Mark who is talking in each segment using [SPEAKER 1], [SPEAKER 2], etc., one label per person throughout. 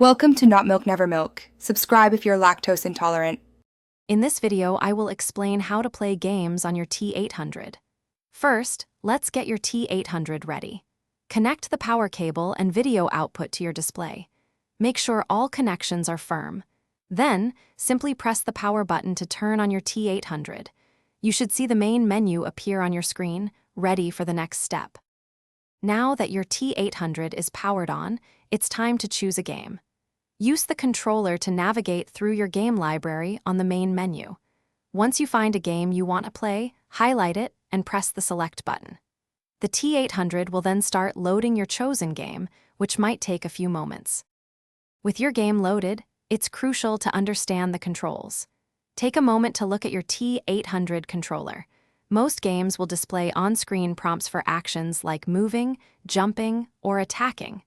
[SPEAKER 1] Welcome to Not Milk Never Milk. Subscribe if you're lactose intolerant.
[SPEAKER 2] In this video, I will explain how to play games on your T800. First, let's get your T800 ready. Connect the power cable and video output to your display. Make sure all connections are firm. Then, simply press the power button to turn on your T800. You should see the main menu appear on your screen, ready for the next step. Now that your T800 is powered on, it's time to choose a game. Use the controller to navigate through your game library on the main menu. Once you find a game you want to play, highlight it and press the select button. The T800 will then start loading your chosen game, which might take a few moments. With your game loaded, it's crucial to understand the controls. Take a moment to look at your T800 controller. Most games will display on-screen prompts for actions like moving, jumping, or attacking.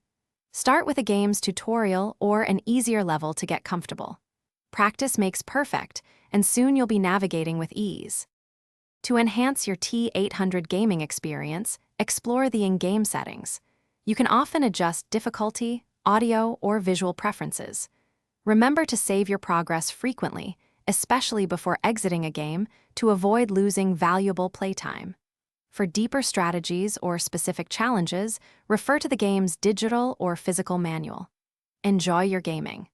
[SPEAKER 2] Start with a game's tutorial or an easier level to get comfortable. Practice makes perfect, and soon you'll be navigating with ease. To enhance your T800 gaming experience, explore the in-game settings. You can often adjust difficulty, audio, or visual preferences. Remember to save your progress frequently, especially before exiting a game, to avoid losing valuable playtime. For deeper strategies or specific challenges, refer to the game's digital or physical manual. Enjoy your gaming.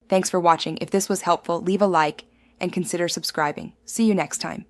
[SPEAKER 1] Thanks for watching. If this was helpful, leave a like and consider subscribing. See you next time.